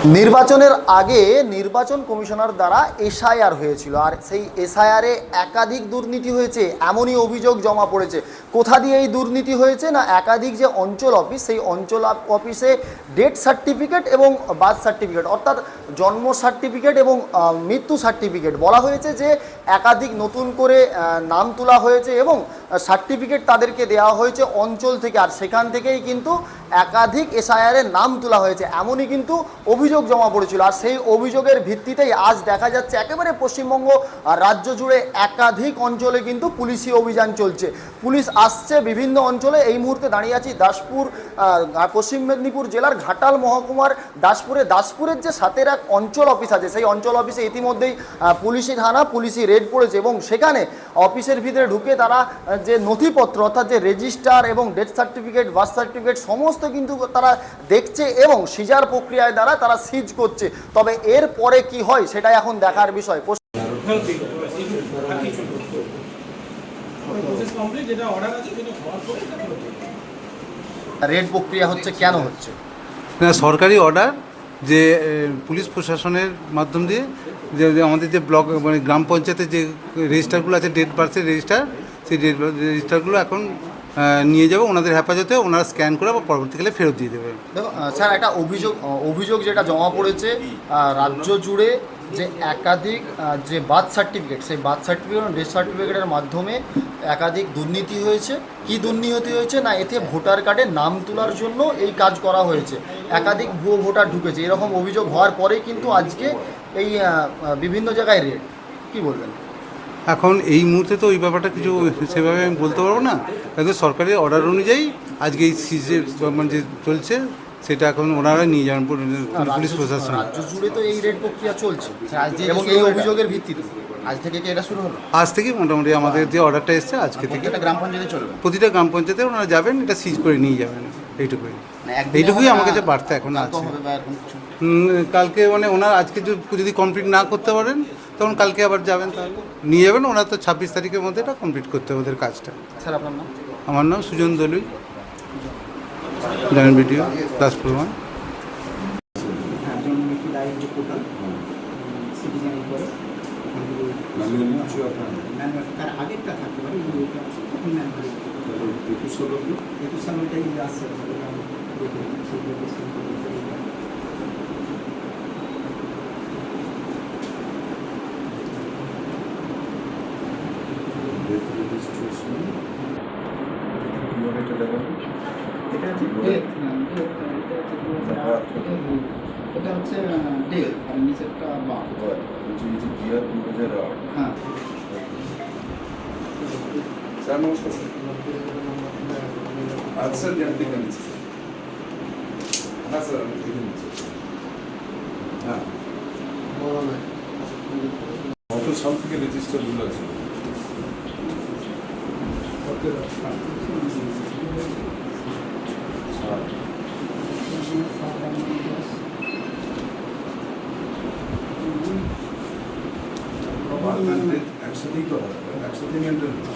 নির্বাচনের আগে নির্বাচন কমিশনার দ্বারা এসআইআর হয়েছিল, আর সেই এসআইআরে একাধিক দুর্নীতি হয়েছে এমনই অভিযোগ জমা পড়েছে। কোথা দিয়ে এই দুর্নীতি হয়েছে না, একাধিক যে অঞ্চল অফিস, সেই অঞ্চল অফিসে ডেথ সার্টিফিকেট এবং বার্থ সার্টিফিকেট অর্থাৎ জন্ম সার্টিফিকেট এবং মৃত্যু সার্টিফিকেট বলা হয়েছে যে একাধিক নতুন করে নাম তোলা হয়েছে এবং সার্টিফিকেট তাদেরকে দেওয়া হয়েছে অঞ্চল থেকে, আর সেখান থেকেই কিন্তু একাধিক এসআইআরের নাম তোলা হয়েছে এমনই কিন্তু অভিযোগ জমা পড়েছিল। আর সেই অভিযোগের ভিত্তিতেই আজ দেখা যাচ্ছে একেবারে পশ্চিমবঙ্গ রাজ্য জুড়ে একাধিক অঞ্চলে কিন্তু পুলিশি অভিযান চলছে। পুলিশ আসছে বিভিন্ন অঞ্চলে। এই মুহূর্তে দাঁড়িয়ে আছি দাসপুর, পশ্চিম মেদিনীপুর জেলার ঘাটাল মহকুমার দাসপুরের যে 7-1 অঞ্চল অফিস আছে, সেই অঞ্চল অফিসে ইতিমধ্যেই পুলিশি থানা, পুলিশি রেড পড়েছে এবং সেখানে অফিসের ভিতরে ঢুকে তারা যে নথিপত্র অর্থাৎ যে রেজিস্টার এবং ডেথ সার্টিফিকেট, বার্থ সার্টিফিকেট সমস্ত কিন্তু তারা দেখছে এবং সিজার প্রক্রিয়ায় দ্বারা তারা সিজ করছে। তবে এর পরে কি হয় সেটাই এখন দেখার বিষয়। রেড প্রক্রিয়া হচ্ছে কেন হচ্ছে না, সরকারি অর্ডার যে পুলিশ প্রশাসনের মাধ্যম দিয়ে যে আমাদের যে ব্লক মানে গ্রাম পঞ্চায়েতের যে রেজিস্টারগুলো আছে, ডেট বার্থের রেজিস্টার, সেই ডেট রেজিস্টারগুলো এখন নিয়ে যাবে ওনাদের হেফাজতে, ওনারা স্ক্যান করে বা পরবর্তীকালে ফেরত দিয়ে দেবে। দেখো স্যার, একটা অভিযোগ যেটা জমা পড়েছে রাজ্য জুড়ে যে একাধিক যে বার্থ সার্টিফিকেট, সেই বার্থ সার্টিফিকেট এবং ডেথ সার্টিফিকেটের মাধ্যমে একাধিক দুর্নীতি হয়েছে। কি দুর্নীতি হয়েছে না, এতে ভোটার কার্ডে নাম তোলার জন্য এই কাজ করা হয়েছে, একাধিক ভুয়ো ভোটার ঢুকেছে। এরকম অভিযোগ হওয়ার পরেই কিন্তু আজকে এই বিভিন্ন জায়গায় রেড। কি বলবেন? এখন এই মুহূর্তে তো ওই ব্যাপারটা কিছু সেভাবে আমি বলতে পারবো না, কিন্তু সরকারি অর্ডার অনুযায়ী আজকে এই সিজে মানে যে চলছে সেটা এখন ওনারা নিয়ে যাবেন পুলিশ প্রশাসন। রাজ্য জুড়ে তো এই রেড প্রক্রিয়া চলছে এবং এই অভিযোগের ভিত্তিতে আজ থেকে কি এটা শুরু হলো? আজ থেকে মোটামুটি আমাদের যে অর্ডারটা এসছে আজকে থেকে গ্রাম পঞ্চায়েতে চলবে, প্রতিটা গ্রাম পঞ্চায়েতে ওনারা যাবেন, এটা সিজ করে নিয়ে যাবেন। এইটুকুই আমার কাছে বার্তা এখন আছে। কালকে মানে ওনারা আজকে যদি কমপ্লিট না করতে পারেন তখন কালকে আবার যাবেন, তাহলে নিয়ে যাবেন। ওনারা তো 26 তারিখের মধ্যে এটা কমপ্লিট করতে হবে ওদের কাজটা। স্যার আপনার নাম? আমার নাম সুজন দলুই, জয়েন্ট ভিডিও দাসপুর। এটা হচ্ছে ডেল আর নিচেরটা বাঁ। হ্যাঁ স্যার নমস্কার। আজ স্যার জানতে চাইছি। হ্যাঁ স্যার আমি দেখে নিচ্ছি। হ্যাঁ কত সাল থেকে রেজিস্টারগুলো আছে? একসাথেই করা হবে, একসাথে মেনটেন হবে।